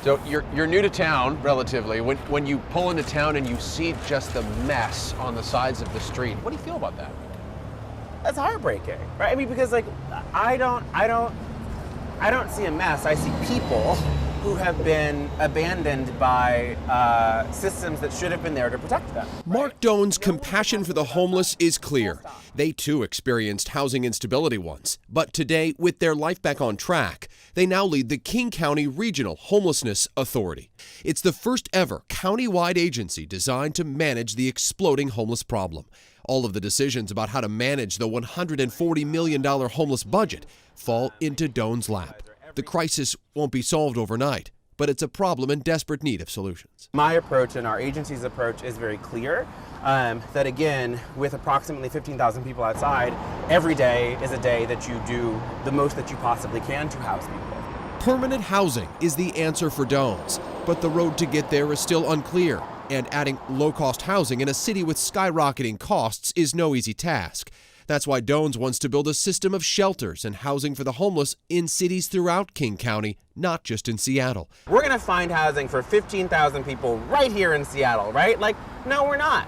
So you're new to town, relatively. When you pull into town and you see just the mess on the sides of the street, what do you feel about that? That's heartbreaking, right? I mean, because like I don't see a mess. I see people who have been abandoned by systems that should have been there to protect them. Marc Dones' compassion for the homeless is clear. They too experienced housing instability once, but today, with their life back on track, they now lead the King County Regional Homelessness Authority. It's the first ever county-wide agency designed to manage the exploding homeless problem. All of the decisions about how to manage the $140 million homeless budget fall into Dones' lap. The crisis won't be solved overnight, but it's a problem in desperate need of solutions. My approach and our agency's approach is very clear, that again, with approximately 15,000 people outside, every day is a day that you do the most that you possibly can to house people. Permanent housing is the answer for Dones, but the road to get there is still unclear, and adding low-cost housing in a city with skyrocketing costs is no easy task. That's why Dones wants to build a system of shelters and housing for the homeless in cities throughout King County, not just in Seattle. We're gonna find housing for 15,000 people right here in Seattle, right? Like, no, we're not.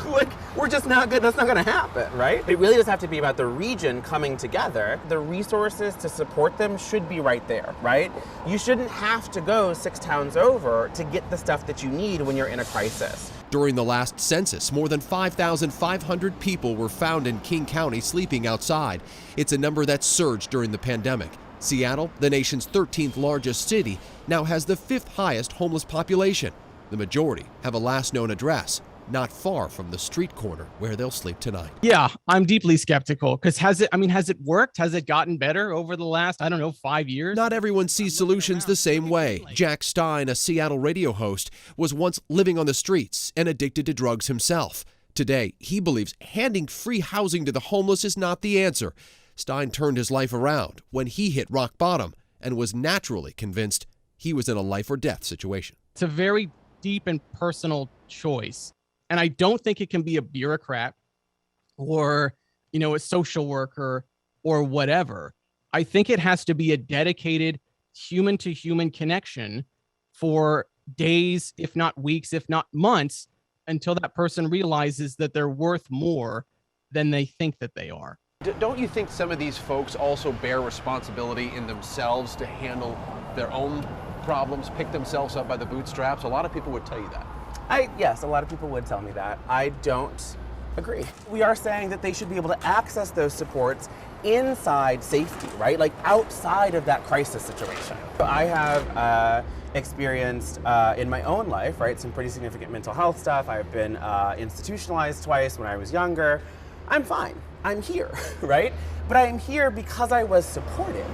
Like, we're just not good. That's not gonna happen, right? It really does have to be about the region coming together. The resources to support them should be right there, right? You shouldn't have to go 6 towns over to get the stuff that you need when you're in a crisis. During the last census, more than 5,500 people were found in King County sleeping outside. It's a number that surged during the pandemic. Seattle, the nation's 13th largest city, now has the 5th highest homeless population. The majority have a last known address not far from the street corner where they'll sleep tonight. Yeah, I'm deeply skeptical because has it worked? Has it gotten better over the last, 5 years? Not everyone sees solutions the same way. Jack Stein, a Seattle radio host, was once living on the streets and addicted to drugs himself. Today, he believes handing free housing to the homeless is not the answer. Stein turned his life around when he hit rock bottom and was naturally convinced he was in a life or death situation. It's a very deep and personal choice. And I don't think it can be a bureaucrat or, a social worker or whatever. I think it has to be a dedicated human-to-human connection for days, if not weeks, if not months, until that person realizes that they're worth more than they think that they are. Don't you think some of these folks also bear responsibility in themselves to handle their own problems, pick themselves up by the bootstraps? A lot of people would tell you that. Yes, a lot of people would tell me that. I don't agree. We are saying that they should be able to access those supports inside safety, right? Like outside of that crisis situation. I have experienced in my own life, right, some pretty significant mental health stuff. I've been institutionalized twice when I was younger. I'm fine. I'm here, right? But I am here because I was supported.